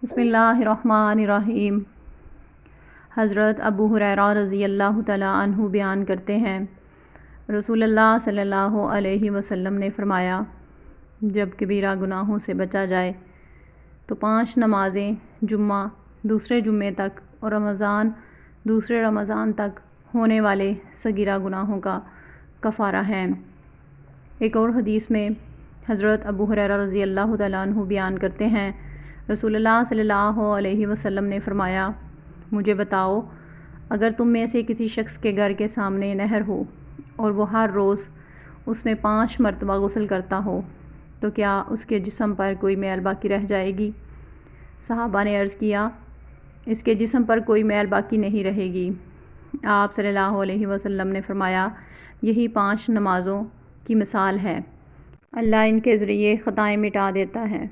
بسم اللہ الرحمن الرحیم۔ حضرت ابو ہریرہ رضی اللہ تعالیٰ عنہ بیان کرتے ہیں، رسول اللہ صلی اللہ علیہ وسلم نے فرمایا، جب کبیرہ گناہوں سے بچا جائے تو 5 نمازیں جمعہ دوسرے جمعے تک اور رمضان دوسرے رمضان تک ہونے والے صغیرہ گناہوں کا کفارہ ہیں۔ ایک اور حدیث میں حضرت ابو ہریرہ رضی اللہ تعالیٰ عنہ بیان کرتے ہیں، رسول اللہ صلی اللہ علیہ وسلم نے فرمایا، مجھے بتاؤ، اگر تم میں سے کسی شخص کے گھر کے سامنے نہر ہو اور وہ ہر روز اس میں 5 مرتبہ غسل کرتا ہو تو کیا اس کے جسم پر کوئی میل باقی رہ جائے گی؟ صحابہ نے عرض کیا، اس کے جسم پر کوئی میل باقی نہیں رہے گی۔ آپ صلی اللہ علیہ وسلم نے فرمایا، یہی 5 نمازوں کی مثال ہے، اللہ ان کے ذریعے خطائیں مٹا دیتا ہے۔